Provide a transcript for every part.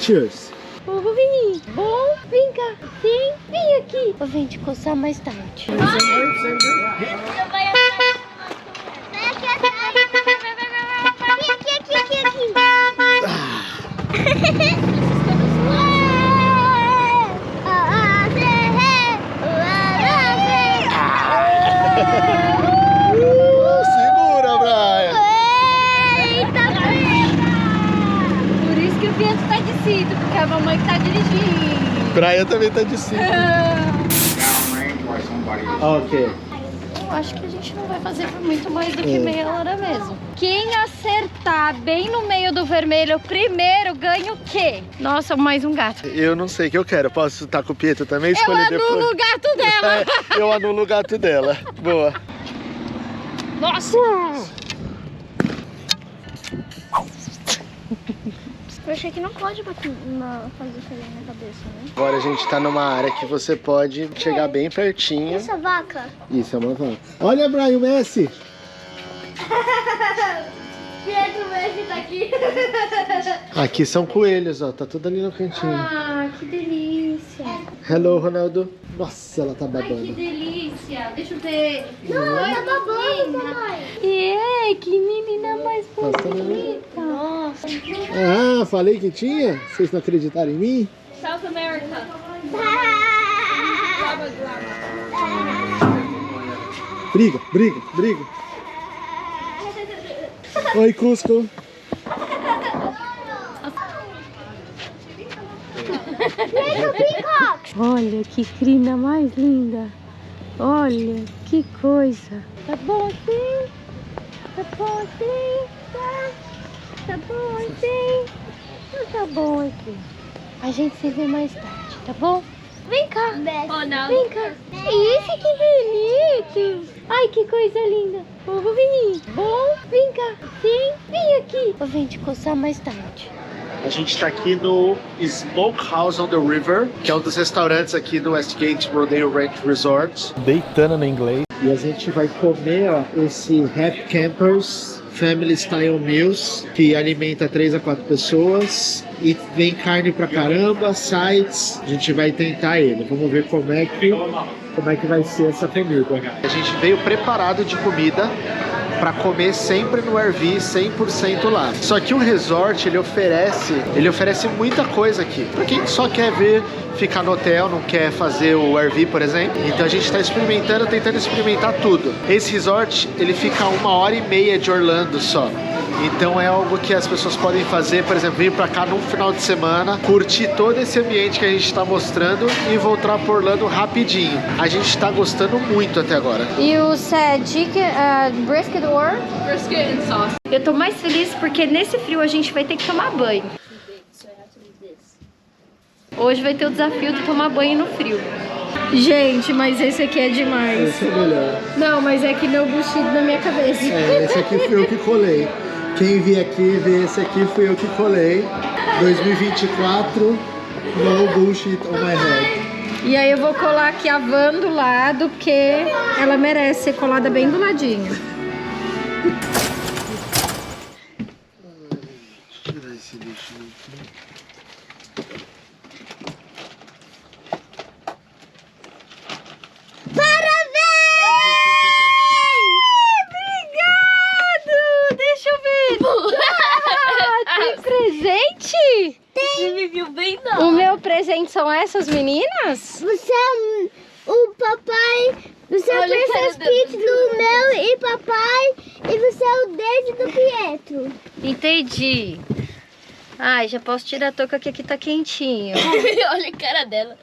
Cheers. Bom, vem cá. Sim, vem aqui. Eu venho te coçar mais tarde. Segura, Brian. Eita, por isso que o vento tá descido, porque a mamãe que tá dirigindo. Brian também tá de cima. Ok. Eu acho que a gente não vai fazer por muito mais do que meia hora mesmo. Quem acertar bem no meio do vermelho primeiro ganha o quê? Nossa, mais um gato. Eu não sei o que eu quero. Posso estar com o Pietro também? Eu Escolher depois. anulo o gato dela. Eu anulo o gato dela. Boa. Nossa! Eu achei que não pode fazer isso aí na cabeça, né? Agora a gente tá numa área que você pode chegar bem pertinho. Essa vaca? Isso, é uma vaca. Olha, Brian, o Messi. Pietro, Messi tá aqui. Aqui são coelhos, ó. Tá tudo ali no cantinho. Ah, que delícia. Hello, Ronaldo. Nossa, ela tá Ai, que babando. delícia. Deixa eu ver. Não, ela tá babando, mamãe. E que menina mais bonita. Nossa. Ah, falei que tinha? Vocês não acreditaram em mim? South America. Briga. Oi, Cusco. Olha que crina mais linda. Olha que coisa. Tá bom assim? Tá bom assim? Tá bom assim? Não tá bom aqui. A gente se vê mais tarde, tá bom? Vem cá. Oh, não. Vem cá. Isso, que bonito. Ai, que coisa linda. Bom, vem cá. Sim, vem aqui. Eu venho te coçar mais tarde. A gente tá aqui no Smokehouse on the River, que é um dos restaurantes aqui do Westgate Rodeo Ranch Resort. Deitando no inglês. E a gente vai comer, ó, esse Happy Campers Family Style Meals, que alimenta 3 a 4 pessoas. E vem carne pra caramba, sides. A gente vai tentar ele. Vamos ver como é que vai ser essa comida. A gente veio preparado de comida para comer sempre no RV, 100% lá. Só que o resort, ele oferece muita coisa aqui. Para quem só quer ficar no hotel, não quer fazer o RV, por exemplo. Então a gente está tentando experimentar tudo. Esse resort, ele fica a 1h30 de Orlando só. Então é algo que as pessoas podem fazer, por exemplo, vir pra cá num final de semana, curtir todo esse ambiente que a gente tá mostrando e voltar por Orlando rapidinho. A gente tá gostando muito até agora. E o brisket or? Brisket and sauce. Eu tô mais feliz porque nesse frio a gente vai ter que tomar banho. Hoje vai ter o desafio de tomar banho no frio. Gente, mas esse aqui é demais. Esse é melhor. Não, mas é que meu buchido na minha cabeça. Esse aqui fui eu que colei. Quem vir aqui ver esse aqui fui eu que colei. 2024, no bullshit on my head. E aí eu vou colar aqui a van do lado, porque ela merece ser colada bem do ladinho. Tirar esse lixo aqui. Presente? Você me viu bem, não. O meu presente são essas meninas? Você é o papai, você é o Princess Peach do meu e papai, e você é o Daisy do Pietro. Entendi. Ai, já posso tirar a touca que aqui tá quentinho. Olha a cara dela.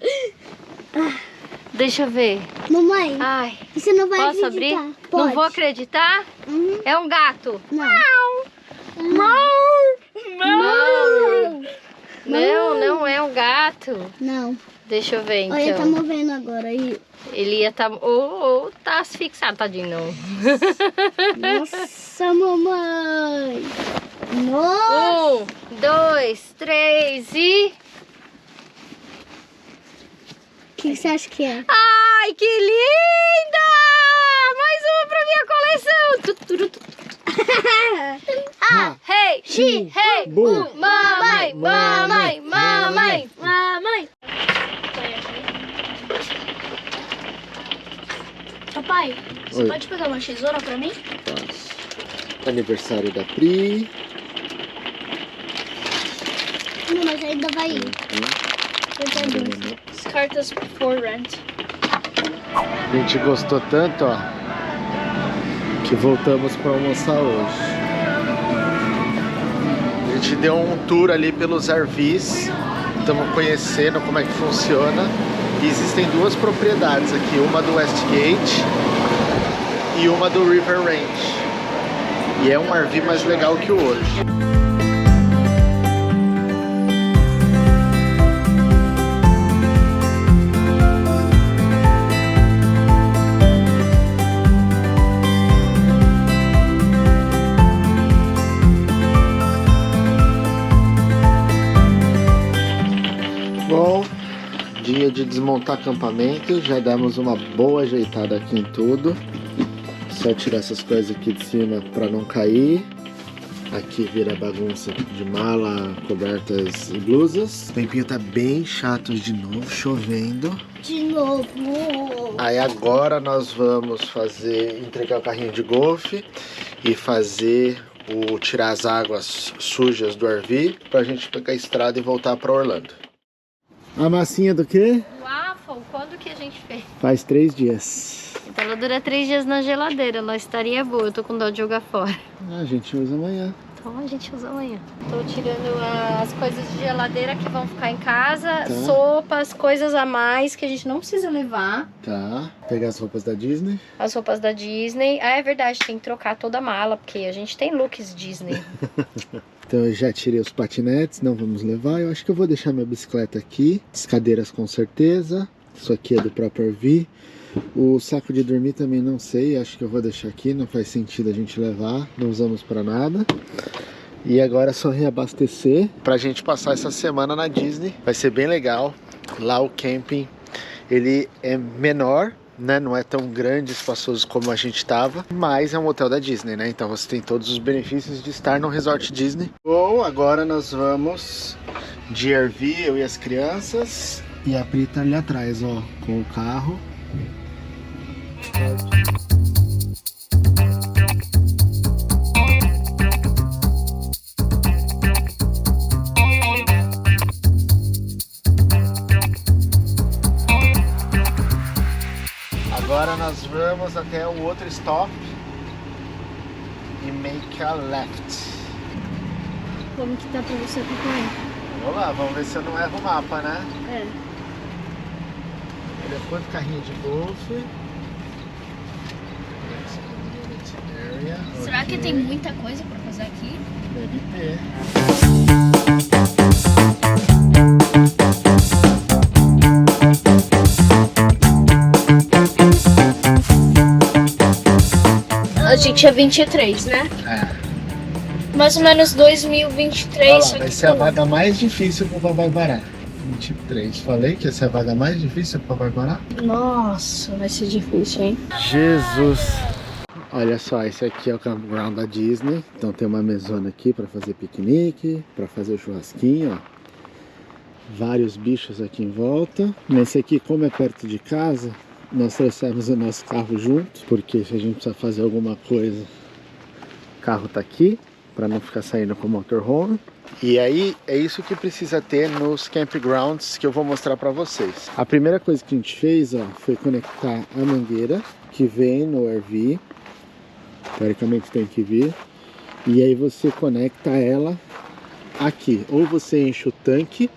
Deixa eu ver. Mamãe, Ai, você não vai posso acreditar. abrir? Pode. Não vou acreditar? Uhum. É um gato. Não. Não é um gato. Não. Deixa eu ver, então. Olha, tá movendo agora aí. Ele ia tá... Ou tá asfixiado, tadinho, não. Nossa, mamãe. Nossa. 1, 2, 3 e... O que você acha que é? Ai, que linda! Mais uma pra minha coleção. Ah, hey, she, hey, Boo. mamãe, mamãe, mamãe. Papai, você Oi. pode pegar uma tesoura pra mim? Posso. Aniversário da Pri. Não, mas ainda vai ir. As cartas for rent. A gente gostou tanto, ó, que voltamos para almoçar hoje. A gente deu um tour ali pelos RVs. Estamos conhecendo como é que funciona. E existem duas propriedades aqui, uma do Westgate e uma do River Range. E é um RV mais legal que o outro. Bom, dia de desmontar acampamento, já demos uma boa ajeitada aqui em tudo. Só tirar essas coisas aqui de cima para não cair. Aqui vira bagunça de mala, cobertas e blusas. O tempinho tá bem chato de novo, chovendo. De novo. Aí agora nós vamos entregar o carrinho de golfe e fazer tirar as águas sujas do RV pra gente pegar a estrada e voltar para Orlando. A massinha do quê? Waffle, quando que a gente fez? Faz 3 dias. Então ela dura 3 dias na geladeira, ela estaria boa. Eu tô com dó de jogar fora. A gente usa amanhã. Então a gente usa amanhã. Tô tirando as coisas de geladeira que vão ficar em casa, Tá. sopas, coisas a mais que a gente não precisa levar. Tá. Pegar as roupas da Disney. As roupas da Disney. Ah, é verdade, tem que trocar toda a mala, porque a gente tem looks Disney. Então eu já tirei os patinetes, não vamos levar. Eu acho que eu vou deixar minha bicicleta aqui. As cadeiras com certeza. Isso aqui é do próprio RV. O saco de dormir também não sei. Acho que eu vou deixar aqui. Não faz sentido a gente levar. Não usamos para nada. E agora é só reabastecer pra gente passar essa semana na Disney. Vai ser bem legal. Lá o camping, ele é menor, né? Não é tão grande, espaçoso como a gente tava, mas é um hotel da Disney, né? Então você tem todos os benefícios de estar no resort Disney. Bom, agora nós vamos de RV, eu e as crianças. E a Pri tá ali atrás, ó, com o carro. Agora nós vamos até o outro stop e make a left. Como que tá pra você acompanhar? Vamos lá, vamos ver se eu não erro o mapa, né? É. Telefone, carrinho de golfe. Será que tem muita coisa pra fazer aqui? Deve ter. A gente é 23, né? É. Mais ou menos 2023. Olha só lá, que vai ser a com- vaga mais difícil pro Papai Guará. 23. Falei que essa é a vaga mais difícil pro Papai Guará? Nossa, vai ser difícil, hein? Jesus! Olha só, esse aqui é o campground da Disney. Então tem uma mesona aqui para fazer piquenique, para fazer o churrasquinho, ó. Vários bichos aqui em volta. Nesse aqui, como é perto de casa, nós trouxemos o nosso carro junto, porque se a gente precisa fazer alguma coisa, o carro tá aqui, para não ficar saindo com o motorhome. E aí, é isso que precisa ter nos campgrounds que eu vou mostrar para vocês. A primeira coisa que a gente fez, ó, foi conectar a mangueira que vem no RV. Teoricamente tem que vir. E aí você conecta ela aqui. Ou você enche o tanque,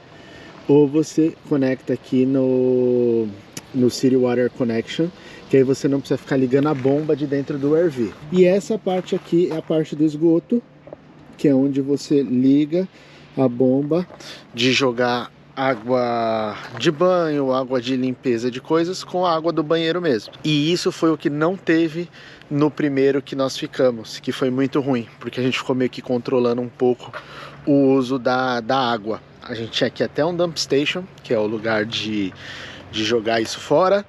ou você conecta aqui no City Water Connection, que aí você não precisa ficar ligando a bomba de dentro do RV. E essa parte aqui é a parte do esgoto, que é onde você liga a bomba de jogar água de banho, água de limpeza de coisas com a água do banheiro mesmo. E isso foi o que não teve no primeiro que nós ficamos, que foi muito ruim, porque a gente ficou meio que controlando um pouco o uso da água. A gente tinha aqui até um dump station, que é o lugar de jogar isso fora,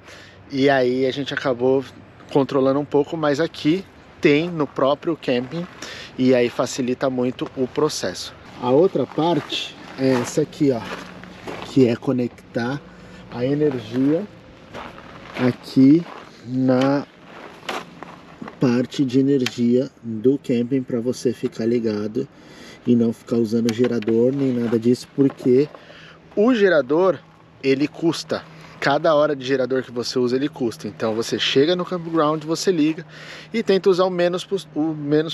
e aí a gente acabou controlando um pouco, mas aqui tem no próprio camping, e aí facilita muito o processo. A outra parte é essa aqui, ó, que é conectar a energia aqui parte de energia do camping para você ficar ligado e não ficar usando gerador nem nada disso, porque o gerador, ele custa. Cada hora de gerador que você usa, ele custa. Então você chega no campground, você liga e tenta usar o menos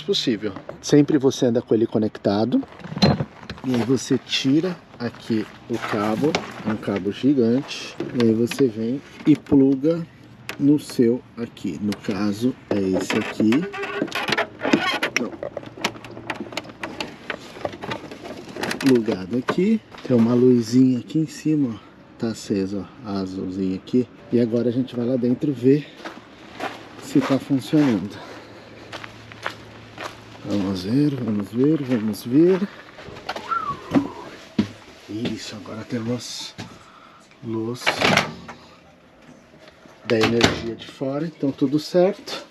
possível. Sempre você anda com ele conectado. E aí você tira aqui o cabo, é um cabo gigante. E aí você vem e pluga no seu aqui. No caso é esse aqui. Não. Plugado aqui. Tem uma luzinha aqui em cima, ó. Tá acesa, ó, a azulzinha aqui. E agora a gente vai lá dentro ver se tá funcionando. Vamos ver, vamos ver, vamos ver. Isso, agora temos luz da energia de fora, então tudo certo.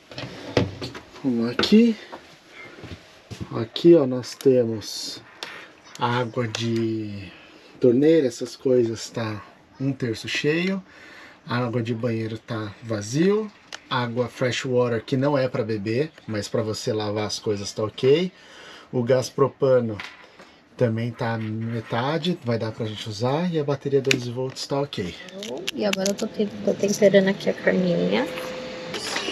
Vamos aqui. Aqui, ó, nós temos água de torneira, essas coisas, tá 1/3 cheio. A água de banheiro tá vazio. Água freshwater, que não é para beber, mas para você lavar as coisas tá ok. O gás propano também tá metade, vai dar pra gente usar. E a bateria 12 volts tá ok. E agora eu tô temperando aqui a carninha.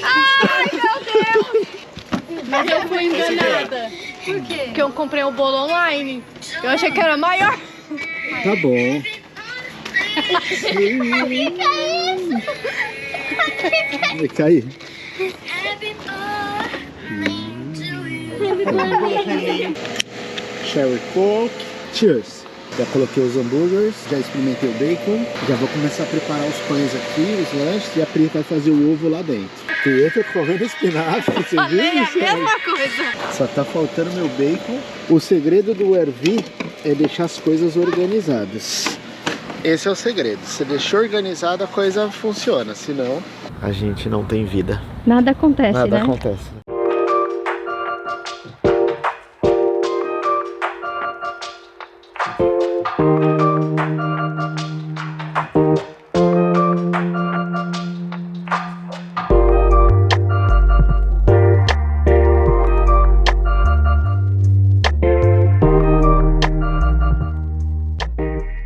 Ai, meu Deus! Mas eu fui enganada. Por quê? Porque eu comprei o bolo online. Eu achei que era maior. Tá bom. Vai cair. Cherry Coke. Cheers. Já coloquei os hambúrgueres, já experimentei o bacon. Já vou começar a preparar os pães aqui, os lanches. E a Pri vai fazer o ovo lá dentro. Pietro correndo espinafre, você viu isso? É a mesma coisa. Só tá faltando meu bacon. O segredo do RV é deixar as coisas organizadas. Esse é o segredo. Se deixar organizado, a coisa funciona. Senão, a gente não tem vida. Nada acontece, Nada né? acontece.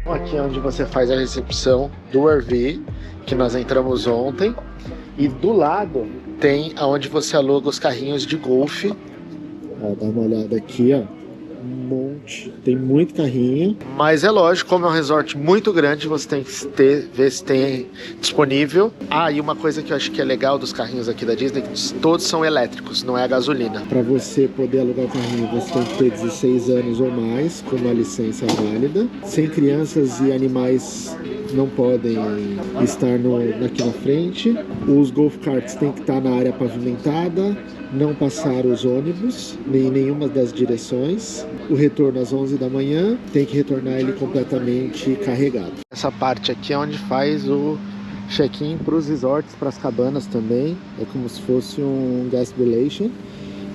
Aqui é onde você faz a recepção do RV, que nós entramos ontem. E do lado tem aonde você aluga os carrinhos de golfe. Ó, dá uma olhada aqui, ó. Um monte. Tem muito carrinho. Mas é lógico, como é um resort muito grande, você tem que ver se tem disponível. Ah, e uma coisa que eu acho que é legal dos carrinhos aqui da Disney, que todos são elétricos, não é a gasolina. Para você poder alugar o carrinho, você tem que ter 16 anos ou mais, com uma licença válida. Sem crianças e animais não podem estar aqui na frente. Os golf carts têm que estar na área pavimentada, não passar os ônibus em nenhuma das direções. O retorno às 11 da manhã, tem que retornar ele completamente carregado. Essa parte aqui é onde faz o check-in para os resorts, para as cabanas também. É como se fosse um guest relation.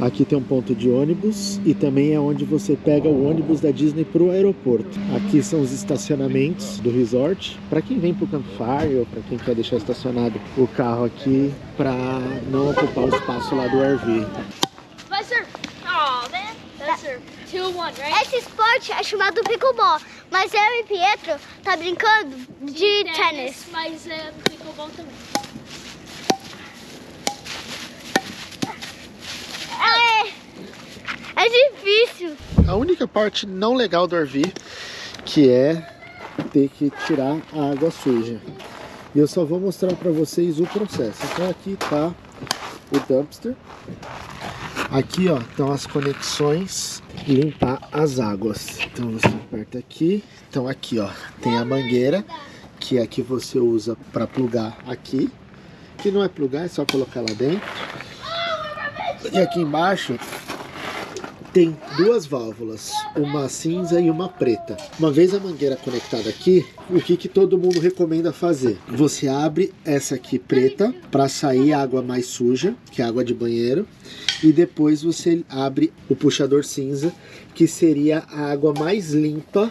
Aqui tem um ponto de ônibus e também é onde você pega o ônibus da Disney para o aeroporto. Aqui são os estacionamentos do resort. Para quem vem para o campfire ou para quem quer deixar estacionado o carro aqui para não ocupar o espaço lá do RV. Vai surf. Oh, man. That's your 2-1, right? Esse esporte é chamado pickleball, mas eu e Pietro tá brincando de tênis. Mas é pickleball também. É difícil. A única parte não legal do RV, que é ter que tirar a água suja. E eu só vou mostrar para vocês o processo. Então aqui tá o dumpster. Aqui, ó, estão as conexões, limpar as águas. Então você aperta aqui. Então aqui, ó, tem a mangueira, que aqui você usa para plugar aqui. Que não é plugar, é só colocar lá dentro. E aqui embaixo tem duas válvulas, uma cinza e uma preta. Uma vez a mangueira conectada aqui, o que todo mundo recomenda fazer? Você abre essa aqui preta para sair a água mais suja, que é a água de banheiro, e depois você abre o puxador cinza, que seria a água mais limpa,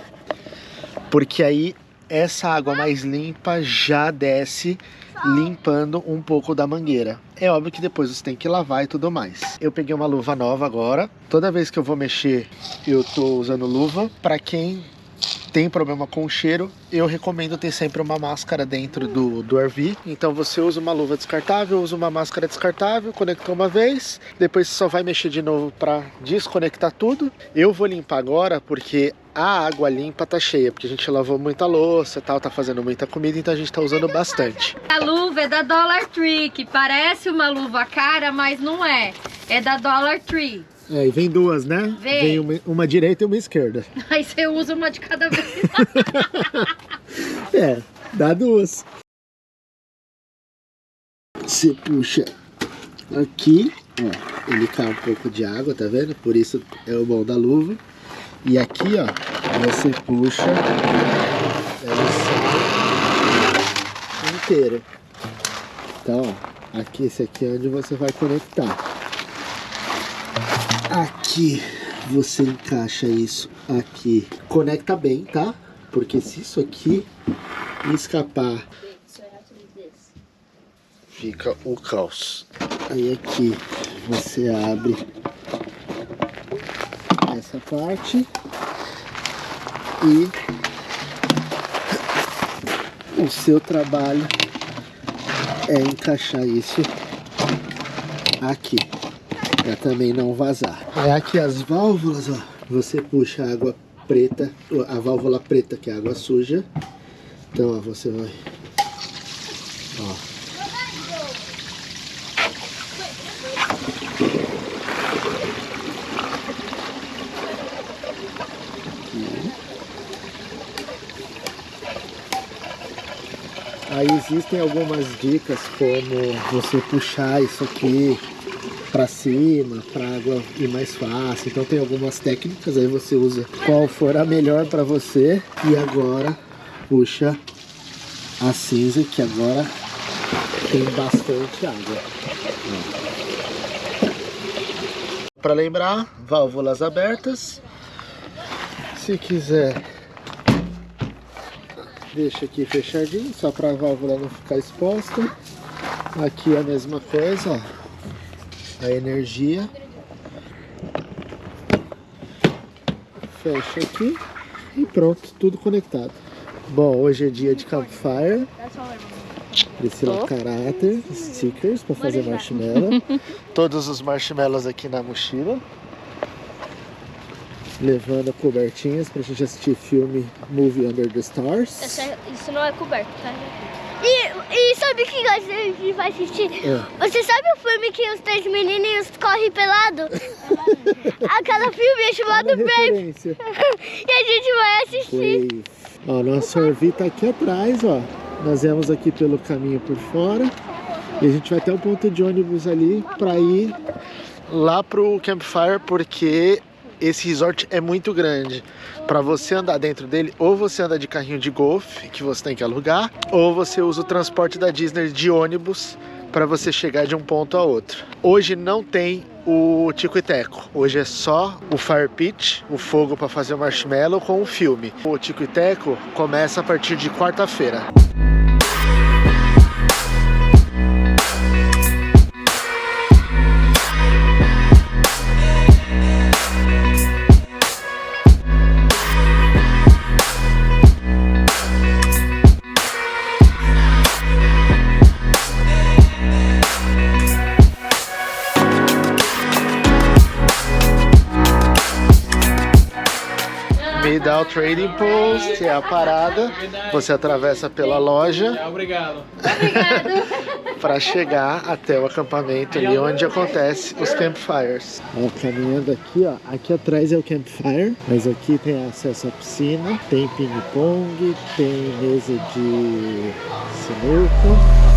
porque aí essa água mais limpa já desce limpando um pouco da mangueira. É óbvio que depois você tem que lavar e tudo mais. Eu peguei uma luva nova agora. Toda vez que eu vou mexer, eu tô usando luva. Para quem tem problema com o cheiro, eu recomendo ter sempre uma máscara dentro do RV. Então você usa uma luva descartável, usa uma máscara descartável, conectou uma vez, depois você só vai mexer de novo para desconectar tudo. Eu vou limpar agora porque a água limpa tá cheia, porque a gente lavou muita louça e tal, tá fazendo muita comida, então a gente tá usando bastante. A luva é da Dollar Tree, que parece uma luva cara, mas não é. É da Dollar Tree. É, e vem duas, né? Vem uma direita e uma esquerda. Aí você usa uma de cada vez. É, dá duas. Você puxa aqui, ó, ele cai um pouco de água, tá vendo? Por isso é o bom da luva. E aqui, ó, você puxa, ela sai inteira. Então, ó, aqui, esse aqui é onde você vai conectar. Aqui você encaixa isso aqui. Conecta bem, tá? Porque se isso aqui escapar, fica o caos. Aí aqui você abre essa parte e o seu trabalho é encaixar isso aqui, para também não vazar. É aqui as válvulas, ó. Você puxa a água preta, a válvula preta, que é a água suja. Então, ó, você vai, ó. Aí existem algumas dicas como você puxar isso aqui para cima, para a água ir mais fácil. Então tem algumas técnicas, aí você usa qual for a melhor para você. E agora puxa a cinza, que agora tem bastante água. Para lembrar, válvulas abertas. Se quiser, deixa aqui fechadinho, só para a válvula não ficar exposta. Aqui a mesma coisa, ó. A energia. Fecha aqui e pronto, tudo conectado. Bom, hoje é dia de campfire. Priscila Caráter, stickers para fazer marshmallow. Todos os marshmallows aqui na mochila. Levando cobertinhas pra gente assistir filme Movie Under the Stars. Isso não é coberto, tá? E sabe o que a gente vai assistir? Você sabe o filme que os três menininhos correm pelado? Aquela filme é chamado Brave. E a gente vai assistir. Brave. Ó, nosso RV tá aqui atrás, ó. Nós viemos aqui pelo caminho por fora. E a gente vai até o ponto de ônibus ali pra ir lá pro campfire, porque esse resort é muito grande. Para você andar dentro dele, ou você anda de carrinho de golfe, que você tem que alugar, ou você usa o transporte da Disney de ônibus para você chegar de um ponto a outro. Hoje não tem o Tico e Teco. Hoje é só o Fire Pit, o fogo para fazer o marshmallow com o filme. O Tico e Teco começa a partir de quarta-feira. Midal Trading Post é a parada. Você atravessa pela loja. Obrigado. Para chegar até o acampamento ali onde acontece os campfires. Ó, caminhando aqui, ó. Aqui atrás é o campfire, mas aqui tem acesso à piscina, tem ping-pong, tem mesa de sinuca.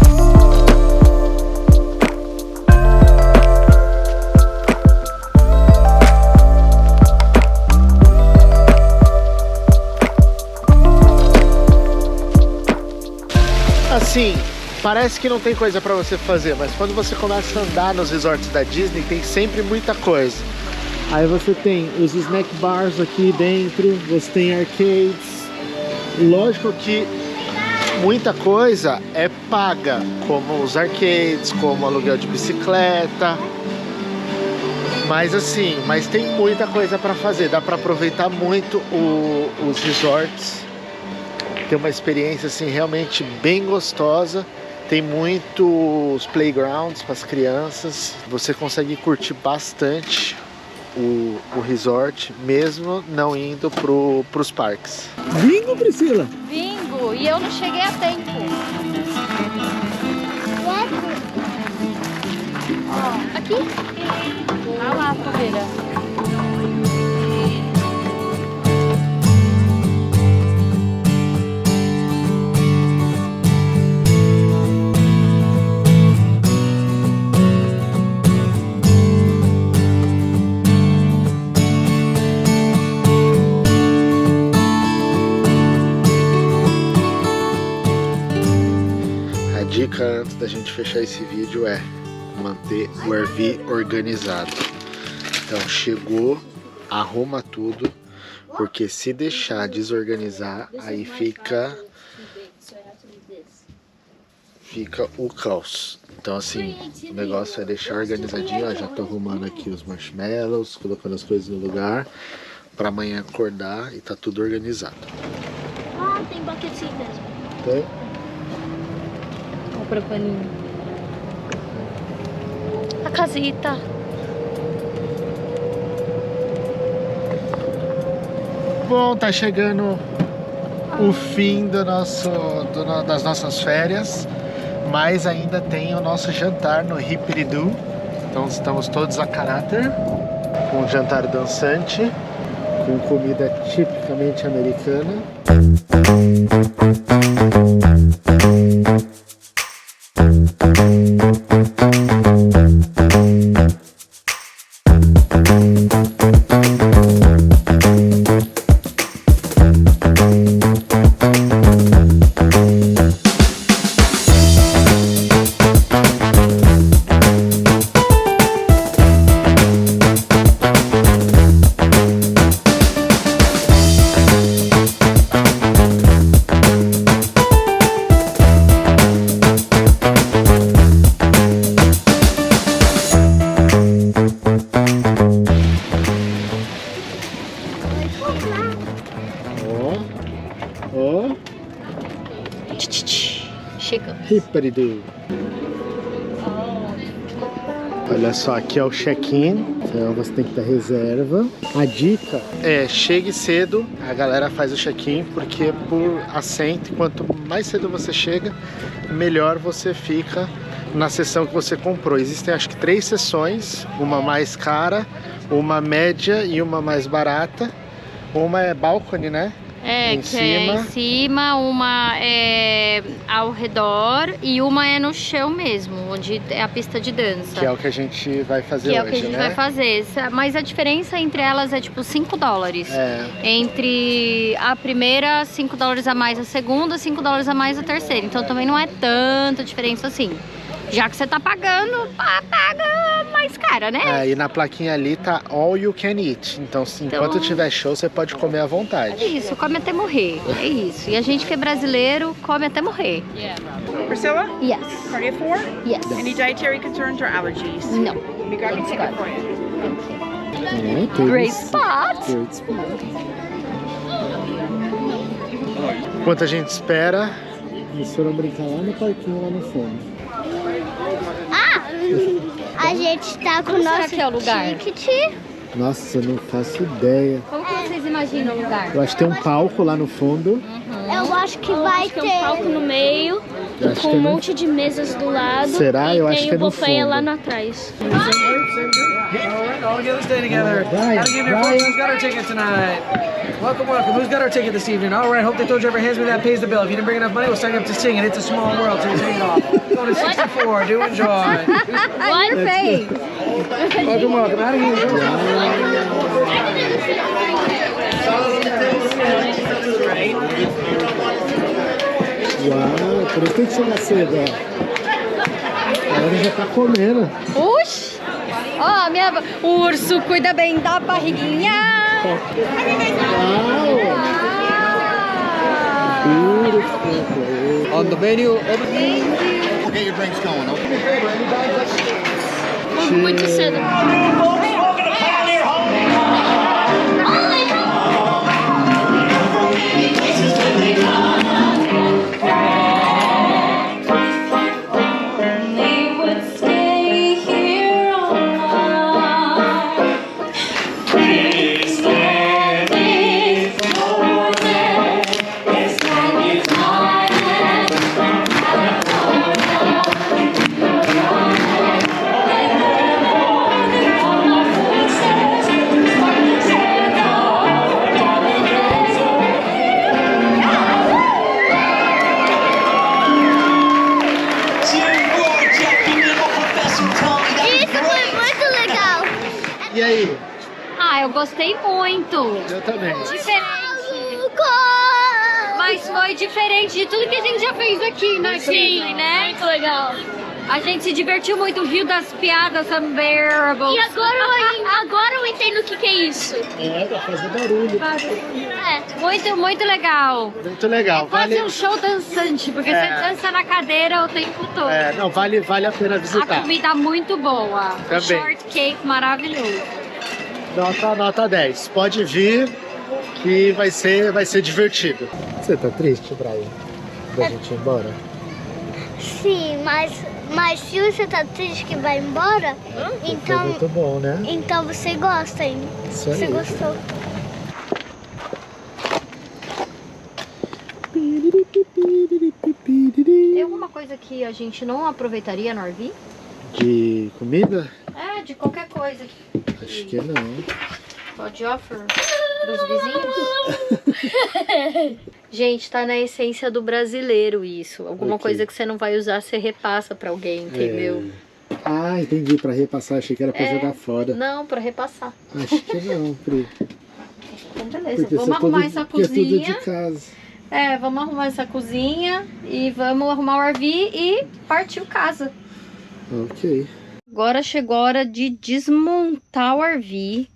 Assim, parece que não tem coisa pra você fazer, mas quando você começa a andar nos resorts da Disney, tem sempre muita coisa. Aí você tem os snack bars aqui dentro, você tem arcades, Lógico que muita coisa é paga, como os arcades, como aluguel de bicicleta. Mas assim, mas tem muita coisa para fazer, dá para aproveitar muito os resorts. Tem uma experiência assim realmente bem gostosa. Tem muitos playgrounds para as crianças. Você consegue curtir bastante o resort, mesmo não indo pros parques. Bingo, Priscila? Bingo, e eu não cheguei a tempo. Ó, aqui. Olha lá a fogueira. A dica antes da gente fechar esse vídeo é manter o RV organizado. Então chegou, arruma tudo, porque se deixar desorganizar, aí fica o caos. Então assim, o negócio é deixar organizadinho. Ó, já tô arrumando aqui os marshmallows, colocando as coisas no lugar, para amanhã acordar e tá tudo organizado. Ah, tem bucketzinho mesmo. Tem? Compra paninho. A casita. Bom, tá chegando o fim das nossas férias, mas ainda tem o nosso jantar no Hiperidu. Então estamos todos a caráter, com um jantar dançante, com comida tipicamente americana. Ó, Chegamos. Hiperidu. Olha só, aqui é o check-in, então você tem que ter reserva. A dica é, chegue cedo, a galera faz o check-in, porque por assento, quanto mais cedo você chega, melhor você fica na sessão que você comprou. Existem acho que 3 sessões, uma mais cara, uma média e uma mais barata. Uma é balcony, né? É, Em que é em cima, uma é ao redor e uma é no chão mesmo, onde é a pista de dança. Que é o que a gente vai fazer Que hoje, é o que a gente né? vai fazer. Mas a diferença entre elas é tipo $5. É. Entre a primeira, $5 a mais a segunda, $5 a mais a terceira. Então também não é tanta diferença assim. Já que você tá pagando, paga mais cara, né? É, e na plaquinha ali tá all you can eat. Então, enquanto tiver show, você pode comer à vontade. É isso, come até morrer. É isso. E a gente que é brasileiro, come até morrer. Priscilla, Yes. party of 4? Yes. Any dietary concerns or allergies? No. We got your ticket for you. Great spot! Great spot. Enquanto a gente espera, eles foram brincar lá no parquinho, lá no fundo. A gente tá com o será nosso que é o lugar? ticket. Nossa, eu não faço ideia. Como que vocês imaginam o lugar? Eu acho que tem um palco lá no fundo. Eu acho que vai ter um palco no meio, Eu acho com que é um no- monte de mesas do lado. Será? E Eu tem acho que é o no buffet fundo. lá atrás. All together, stay together. Brian, How do you give your folks? Who's got our ticket tonight? Welcome, welcome. Who's got our ticket this evening? All right, hope they told you every hands me that pays the bill. If you didn't bring enough money, we'll sign you up to sing, and it's a small world, so you take it off. Going to 64. Do enjoy. One face! Welcome, welcome. How do you Uau, por isso tem que chegar cedo, ó. A galera já tá comendo. Oxi! Ó, o urso cuida bem da barriguinha. Uau! Beautiful. On the menu, We'll get your drinks going, Muito cedo. Isso foi muito legal. E aí? Ah, eu gostei muito. Eu também. Diferente. Mas foi diferente de tudo que a gente já fez aqui na Disney, né? Muito legal. A gente se divertiu muito, riu das piadas unbearable. E agora eu entendo o que é isso. É, pra fazer barulho. Muito, muito legal. Muito legal. É quase Vale, um show dançante, porque É. você dança na cadeira o tempo todo. não, vale a pena A visitar. comida muito boa. Também. Shortcake maravilhoso. Nota 10. Pode vir que vai ser divertido. Você tá triste, Brian? Da gente ir embora? Sim, mas se você tá triste que vai embora, Foi então, muito bom, né? então você gosta ainda. Isso aí. Você gostou. Tem alguma coisa que a gente não aproveitaria no RV? De comida? É, de qualquer coisa. Acho que não. Pode offer dos vizinhos? Gente, tá na essência do brasileiro isso. Alguma Ok. coisa que você não vai usar, você repassa pra alguém, entendeu? Ah, entendi. Pra repassar, achei que era pra jogar fora. Não, pra repassar. Acho que não, Pri. Então beleza, Porque vamos arrumar essa porque é tudo cozinha. de casa. É, vamos arrumar essa cozinha e vamos arrumar o RV e partiu casa. Ok. Agora chegou a hora de desmontar o RV.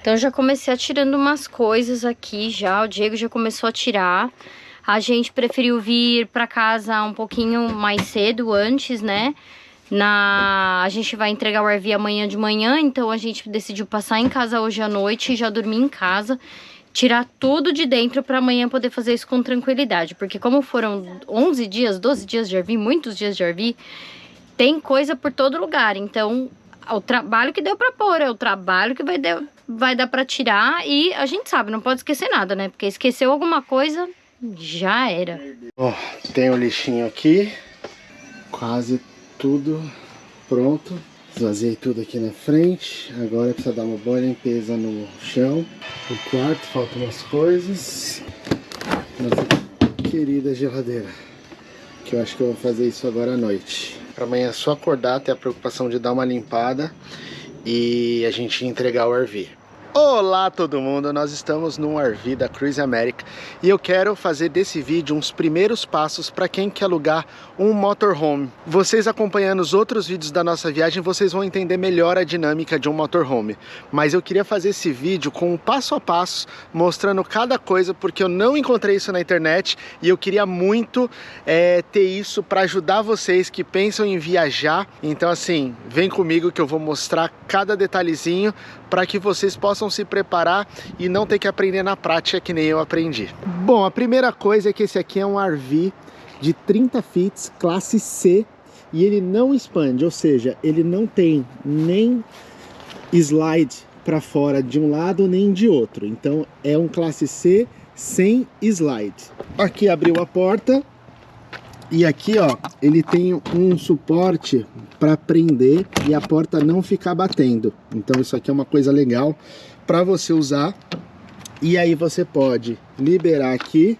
Então já comecei atirando umas coisas aqui já. O Diego já começou a tirar. A gente preferiu vir pra casa um pouquinho mais cedo antes, né? A gente vai entregar o RV amanhã de manhã, então a gente decidiu passar em casa hoje à noite e já dormir em casa. Tirar tudo de dentro pra amanhã poder fazer isso com tranquilidade. Porque como foram 11 dias, 12 dias de RV, muitos dias de RV, tem coisa por todo lugar. Então, o trabalho que deu pra pôr, é o trabalho que vai dar pra tirar. E a gente sabe, não pode esquecer nada, né? Porque esqueceu alguma coisa, já era. Ó, tem o lixinho aqui. Quase tudo pronto. Esvaziei tudo aqui na frente. Agora precisa dar uma boa limpeza no chão. No quarto faltam umas coisas. Nossa querida geladeira. Que eu acho que eu vou fazer isso agora à noite. Para amanhã é só acordar, ter a preocupação de dar uma limpada e a gente entregar o RV. Olá todo mundo, nós estamos num RV da Cruise America e eu quero fazer desse vídeo uns primeiros passos para quem quer alugar um motorhome. Vocês acompanhando os outros vídeos da nossa viagem, vocês vão entender melhor a dinâmica de um motorhome. Mas eu queria fazer esse vídeo com um passo a passo, mostrando cada coisa, porque eu não encontrei isso na internet e eu queria muito ter isso para ajudar vocês que pensam em viajar. Então assim, vem comigo que eu vou mostrar cada detalhezinho para que vocês possam se preparar e não ter que aprender na prática que nem eu aprendi. Bom, a primeira coisa é que esse aqui é um RV de 30 feet, classe C, e ele não expande, ou seja, ele não tem nem slide para fora de um lado nem de outro. Então é um classe C sem slide. Aqui abriu a porta e aqui, ó, ele tem um suporte para prender e a porta não ficar batendo. Então isso aqui é uma coisa legal para você usar. E aí você pode liberar aqui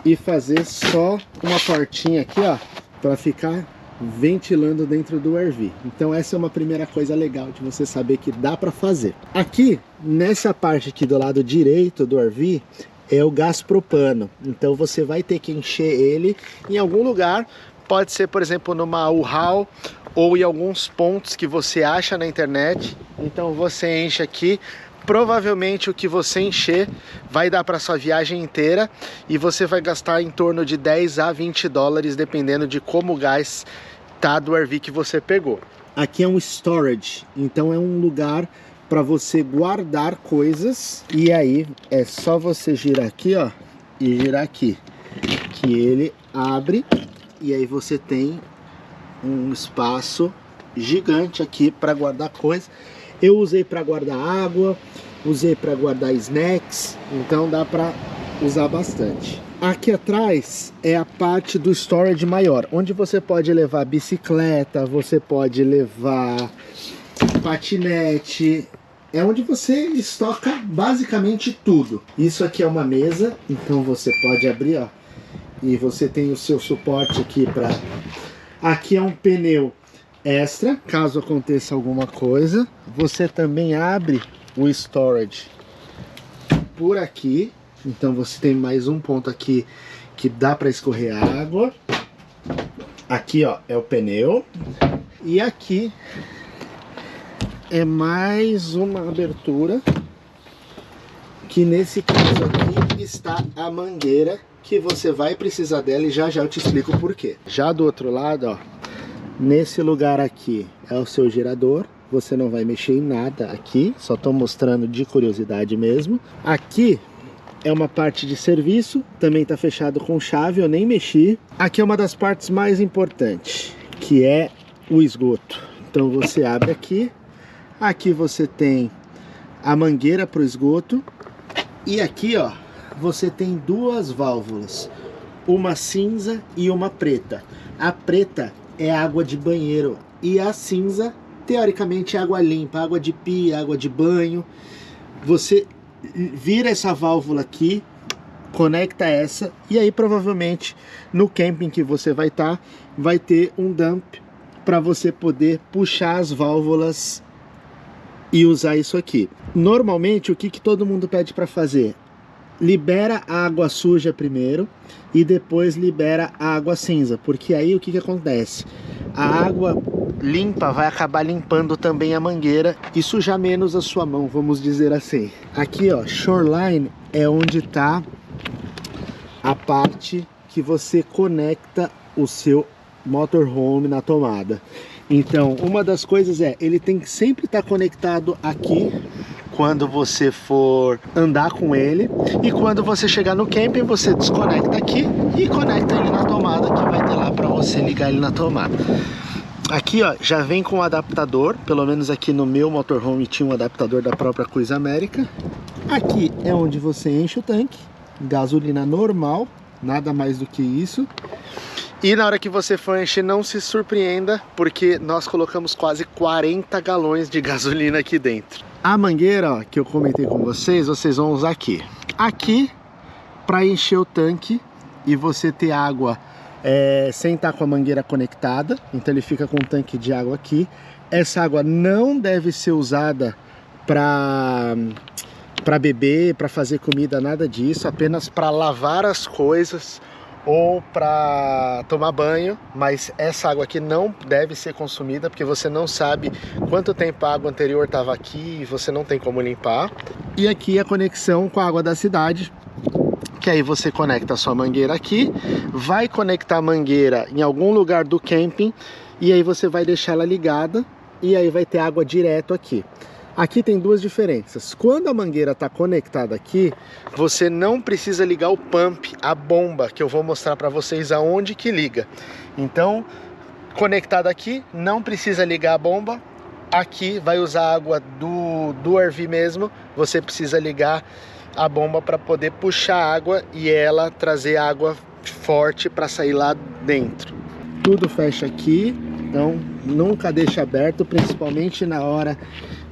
e fazer só uma portinha aqui, ó, para ficar ventilando dentro do RV. Então essa é uma primeira coisa legal de você saber que dá para fazer. Aqui nessa parte aqui do lado direito do RV é o gás propano. Então você vai ter que encher ele em algum lugar. Pode ser, por exemplo, numa U-Haul ou em alguns pontos que você acha na internet. Então você enche aqui. provavelmente o que você encher vai dar para sua viagem inteira e você vai gastar em torno de 10 a 20 dólares, dependendo de como o gás tá do RV que você pegou. Aqui é um storage, então é um lugar para você guardar coisas, e aí é só você girar aqui, ó, e girar aqui, que ele abre, e aí você tem um espaço gigante aqui para guardar coisas. Eu usei para guardar água, usei para guardar snacks, então dá para usar bastante. Aqui atrás é a parte do storage maior, onde você pode levar bicicleta, você pode levar patinete, é onde você estoca basicamente tudo. Isso aqui é uma mesa, então você pode abrir, ó, e você tem o seu suporte aqui para... Aqui é um pneu extra, caso aconteça alguma coisa. Você também abre o storage por aqui, então você tem mais um ponto aqui que dá para escorrer água. Aqui, ó, é o pneu, e aqui é mais uma abertura, que nesse caso aqui está a mangueira, que você vai precisar dela e já já eu te explico o porquê. Já do outro lado, ó, nesse lugar aqui é o seu gerador, você não vai mexer em nada aqui, só estou mostrando de curiosidade mesmo. Aqui é uma parte de serviço, também está fechado com chave, eu nem mexi. Aqui é uma das partes mais importantes, que é o esgoto. Então você abre aqui, aqui você tem a mangueira para o esgoto, e aqui, ó, você tem duas válvulas, uma cinza e uma preta. A preta é água de banheiro e a cinza, teoricamente, é água limpa, água de pia, água de banho. Você vira essa válvula aqui, conecta essa, e aí provavelmente no camping que você vai estar, vai ter um dump para você poder puxar as válvulas e usar isso aqui. Normalmente, o que todo mundo pede para fazer? Libera a água suja primeiro e depois libera a água cinza, porque aí o que acontece? A água limpa vai acabar limpando também a mangueira e sujar menos a sua mão, vamos dizer assim. Aqui, ó, shoreline é onde está a parte que você conecta o seu motorhome na tomada. Então, uma das coisas é, ele tem que sempre estar conectado aqui quando você for andar com ele, e quando você chegar no camping, você desconecta aqui e conecta ele na tomada, que vai ter lá para você ligar ele na tomada. Aqui, ó, já vem com um adaptador, pelo menos aqui no meu motorhome tinha um adaptador da própria Cruise America. Aqui é onde você enche o tanque, gasolina normal, nada mais do que isso. E na hora que você for encher, não se surpreenda, porque nós colocamos quase 40 galões de gasolina aqui dentro. A mangueira, ó, que eu comentei com vocês vão usar aqui. Aqui, para encher o tanque e você ter água sem estar com a mangueira conectada. Então ele fica com um tanque de água aqui. Essa água não deve ser usada para beber, para fazer comida, nada disso. Apenas para lavar as coisas ou para tomar banho, mas essa água aqui não deve ser consumida, porque você não sabe quanto tempo a água anterior estava aqui e você não tem como limpar. E aqui a conexão com a água da cidade, que aí você conecta a sua mangueira aqui, vai conectar a mangueira em algum lugar do camping, e aí você vai deixar ela ligada, e aí vai ter água direto aqui. Aqui tem duas diferenças. Quando a mangueira está conectada aqui, você não precisa ligar o pump, a bomba, que eu vou mostrar para vocês aonde que liga. Então, conectada aqui, não precisa ligar a bomba. Aqui vai usar água do RV mesmo, você precisa ligar a bomba para poder puxar água e ela trazer água forte para sair lá dentro. Tudo fecha aqui, então nunca deixa aberto, principalmente na hora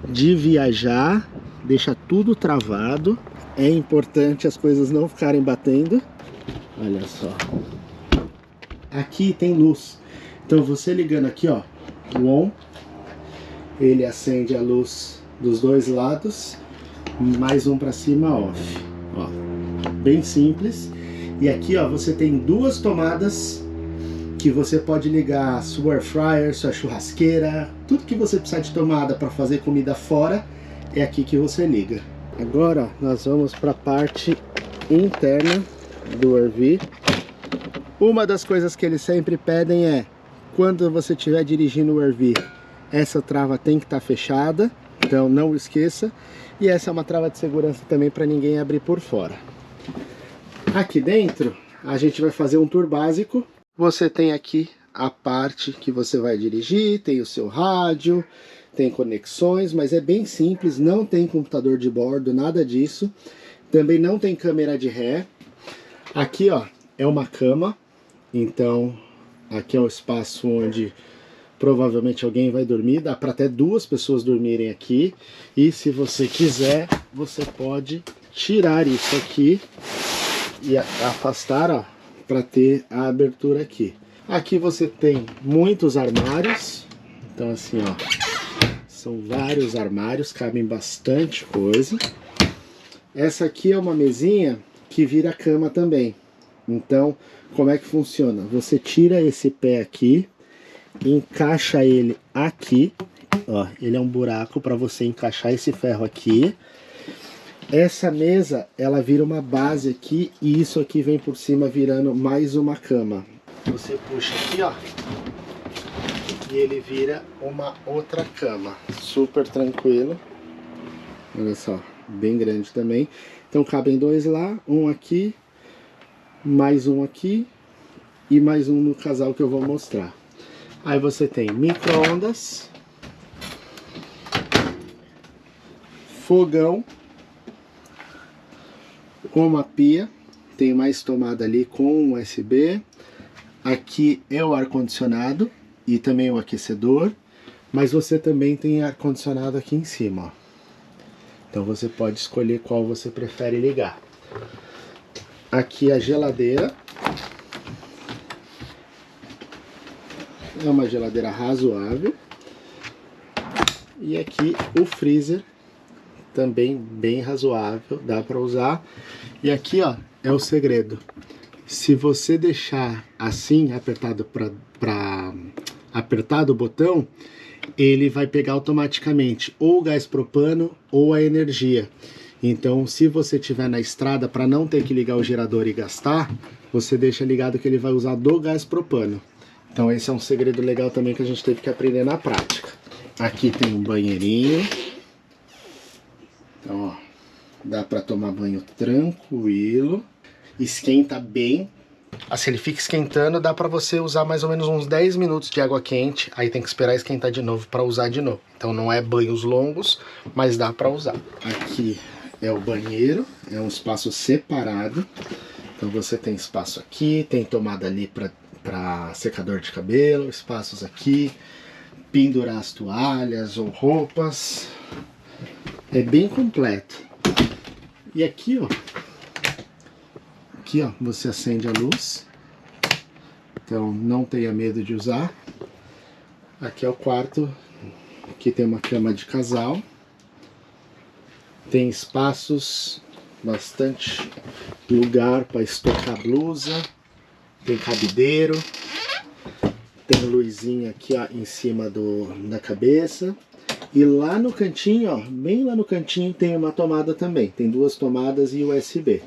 de viajar, deixa tudo travado. É importante as coisas não ficarem batendo. Olha só, aqui tem luz, então você ligando aqui, ó, o on, ele acende a luz dos dois lados, mais um para cima, off, ó, bem simples. E aqui, ó, você tem duas tomadas que você pode ligar sua air fryer, sua churrasqueira, tudo que você precisar de tomada para fazer comida fora é aqui que você liga. Agora, ó, nós vamos para a parte interna do RV. Uma das coisas que eles sempre pedem é, quando você estiver dirigindo o RV, essa trava tem que estar fechada, então não esqueça. E essa é uma trava de segurança também para ninguém abrir por fora. Aqui dentro, a gente vai fazer um tour básico. Você tem aqui a parte que você vai dirigir, tem o seu rádio, tem conexões, mas é bem simples, não tem computador de bordo, nada disso. Também não tem câmera de ré. Aqui, ó, é uma cama, então aqui é o espaço onde provavelmente alguém vai dormir, dá para até 2 pessoas dormirem aqui. E se você quiser, você pode tirar isso aqui e afastar, ó, para ter a abertura aqui. Aqui você tem muitos armários, então assim, ó, são vários armários, cabem bastante coisa. Essa aqui é uma mesinha que vira cama também. Então, como é que funciona? Você tira esse pé aqui, encaixa ele aqui, ó, ele é um buraco para você encaixar esse ferro aqui. Essa mesa, ela vira uma base aqui e isso aqui vem por cima virando mais uma cama. Você puxa aqui, ó, e ele vira uma outra cama, super tranquilo. Olha só, bem grande também. Então cabem 2 lá, um aqui, mais um aqui e mais um no casal que eu vou mostrar. Aí você tem micro-ondas, fogão, uma pia, tem mais tomada ali com USB. Aqui é o ar-condicionado e também o aquecedor, mas você também tem ar-condicionado aqui em cima, ó. Então você pode escolher qual você prefere ligar. Aqui a geladeira. É uma geladeira razoável. E aqui o freezer, também bem razoável, dá para usar. E aqui, ó, é o segredo. Se você deixar assim, apertado para apertar o botão, ele vai pegar automaticamente ou o gás propano ou a energia. Então, se você estiver na estrada, para não ter que ligar o gerador e gastar, você deixa ligado que ele vai usar do gás propano. Então esse é um segredo legal também que a gente teve que aprender na prática. Aqui tem um banheirinho. Então, ó, dá para tomar banho tranquilo. Esquenta bem. Assim, ele fica esquentando, dá para você usar mais ou menos uns 10 minutos de água quente. Aí tem que esperar esquentar de novo para usar de novo. Então não é banhos longos, mas dá para usar. Aqui é o banheiro, é um espaço separado. Então você tem espaço aqui, tem tomada ali para secador de cabelo, espaços aqui, pendurar as toalhas ou roupas. É bem completo. E aqui, ó, você acende a luz. Então não tenha medo de usar. Aqui é o quarto, aqui tem uma cama de casal. Tem espaços, bastante lugar para estocar blusa. Tem cabideiro. Tem luzinha aqui, ó, em cima da cabeça. E lá no cantinho, ó, bem lá no cantinho tem uma tomada também. Tem 2 tomadas e USB.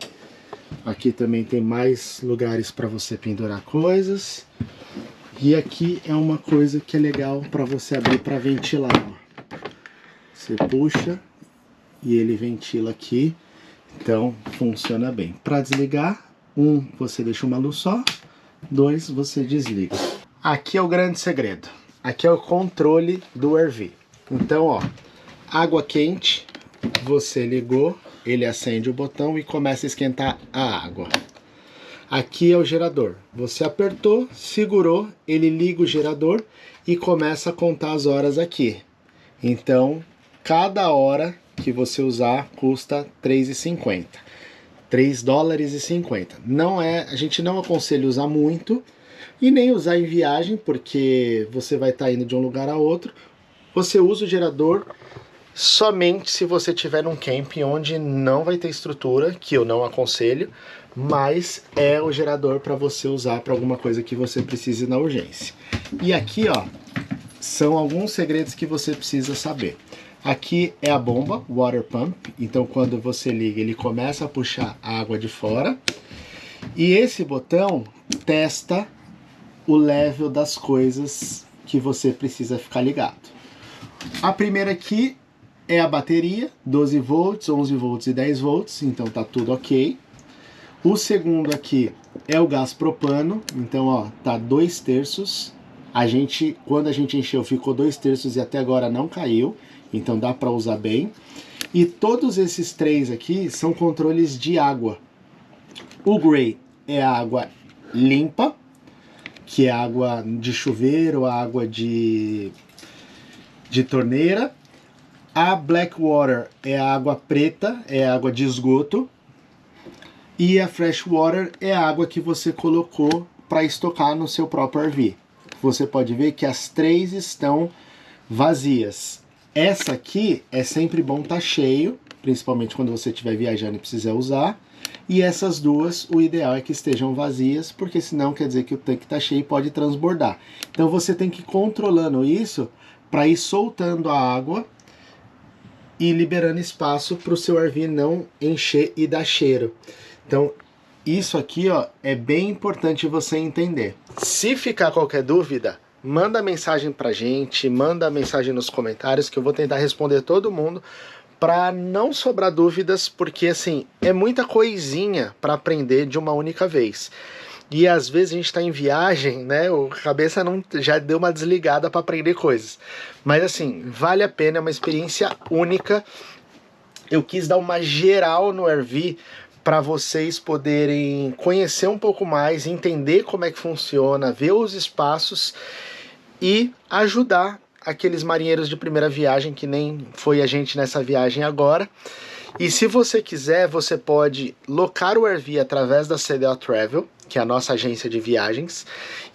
Aqui também tem mais lugares para você pendurar coisas. E aqui é uma coisa que é legal para você abrir para ventilar, ó. Você puxa e ele ventila aqui. Então funciona bem. Para desligar, você deixa uma luz só. 2, você desliga. Aqui é o grande segredo. Aqui é o controle do RV. Então, ó, água quente, você ligou, ele acende o botão e começa a esquentar a água. Aqui é o gerador. Você apertou, segurou, ele liga o gerador e começa a contar as horas aqui. Então, cada hora que você usar custa $3,50. $3,50. Não é, a gente não aconselha usar muito e nem usar em viagem, porque você vai estar indo de um lugar a outro. Você usa o gerador somente se você estiver num camping onde não vai ter estrutura, que eu não aconselho, mas é o gerador para você usar para alguma coisa que você precise na urgência. E aqui, ó, são alguns segredos que você precisa saber. Aqui é a bomba, water pump. Então quando você liga, ele começa a puxar a água de fora. E esse botão testa o level das coisas que você precisa ficar ligado. A primeira aqui é a bateria, 12 volts, 11 volts e 10 volts, então tá tudo ok. O segundo aqui é o gás propano, então ó, tá 2/3. Quando a gente encheu ficou 2/3 e até agora não caiu, então dá para usar bem. E todos esses três aqui são controles de água. O Gray é a água limpa, que é água de chuveiro, água de torneira. A Black Water é a água preta, é a água de esgoto. E a Fresh Water é a água que você colocou para estocar no seu próprio RV. Você pode ver que as três estão vazias. Essa aqui é sempre bom estar cheio, principalmente quando você estiver viajando e precisar usar. E essas duas, o ideal é que estejam vazias, porque senão quer dizer que o tanque está cheio e pode transbordar. Então você tem que ir controlando isso para ir soltando a água e liberando espaço para o seu RV não encher e dar cheiro. Então isso aqui, ó, é bem importante você entender. Se ficar qualquer dúvida, manda mensagem pra gente, manda mensagem nos comentários que eu vou tentar responder todo mundo para não sobrar dúvidas, porque assim, é muita coisinha para aprender de uma única vez. E às vezes a gente está em viagem, né? A cabeça já deu uma desligada para aprender coisas. Mas assim, vale a pena, é uma experiência única. Eu quis dar uma geral no RV para vocês poderem conhecer um pouco mais, entender como é que funciona, ver os espaços e ajudar aqueles marinheiros de primeira viagem, que nem foi a gente nessa viagem agora. E se você quiser, você pode locar o RV através da CDO Travel, que é a nossa agência de viagens,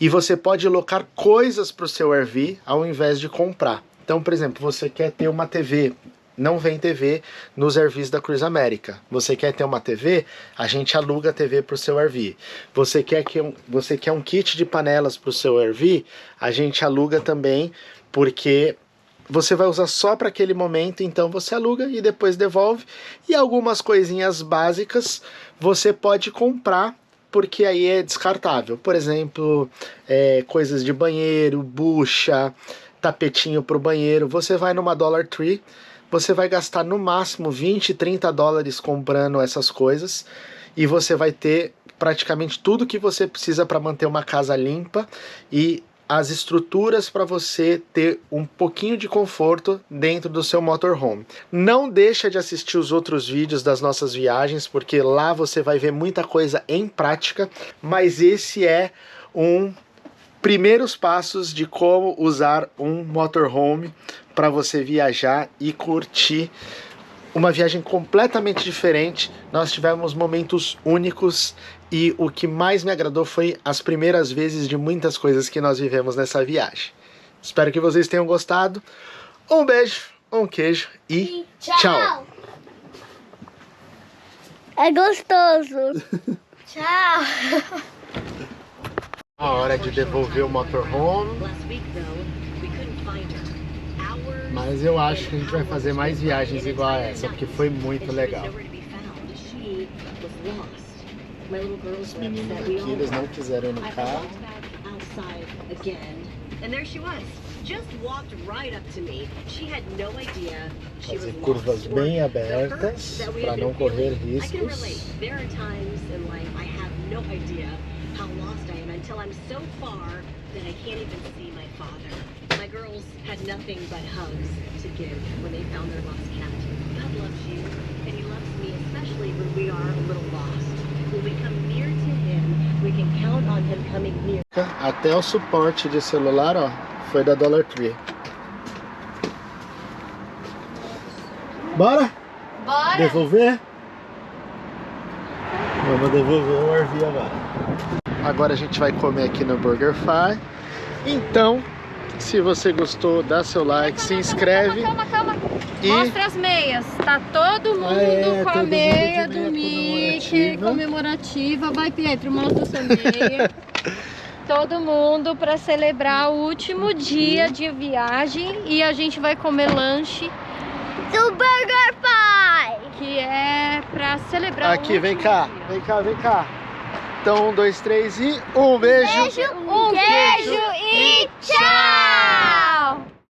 e você pode locar coisas para o seu RV ao invés de comprar. Então, por exemplo, você quer ter uma TV, não vem TV nos RVs da Cruise America. Você quer ter uma TV? A gente aluga a TV para o seu RV. Você quer um kit de panelas para o seu RV? A gente aluga também, porque você vai usar só para aquele momento, então você aluga e depois devolve. E algumas coisinhas básicas você pode comprar, porque aí é descartável. Por exemplo, coisas de banheiro, bucha, tapetinho para o banheiro. Você vai numa Dollar Tree, você vai gastar no máximo 20, 30 dólares comprando essas coisas e você vai ter praticamente tudo que você precisa para manter uma casa limpa e as estruturas para você ter um pouquinho de conforto dentro do seu motorhome. Não deixa de assistir os outros vídeos das nossas viagens, porque lá você vai ver muita coisa em prática, mas esse é um primeiros passos de como usar um motorhome para você viajar e curtir uma viagem completamente diferente. Nós tivemos momentos únicos e o que mais me agradou foi as primeiras vezes de muitas coisas que nós vivemos nessa viagem. Espero que vocês tenham gostado. Um beijo, um queijo e tchau! É gostoso. Tchau! A hora de devolver o motorhome. Mas eu acho que a gente vai fazer mais viagens igual a essa, porque foi muito legal. Os meninos aqui, eles não quiseram ir no carro. Fazer curvas bem abertas para não correr riscos. How lost I am until I'm so far that I can't even see my father. My girls had nothing but hugs to give when they found their lost cat. God loves you, and He loves me, especially when we are a little lost. When we come near to Him, we can count on Him coming near. Até o suporte de celular, ó, foi da Dollar Tree. Bora? Bora! Devolver? Vamos devolver o RV agora. Agora a gente vai comer aqui no BurgerFi. Então, se você gostou, dá seu like, se inscreve. Calma. E... mostra as meias. Tá todo mundo com a meia do Mickey comemorativa. Vai, Pietro, mostra sua meia. Todo mundo para celebrar o último dia de viagem. E a gente vai comer lanche do Burger Pie. Que é pra celebrar Aqui, o vem último cá, dia. vem cá, vem cá. Então, 1, 2, 3 e um beijo. Beijo, um queijo e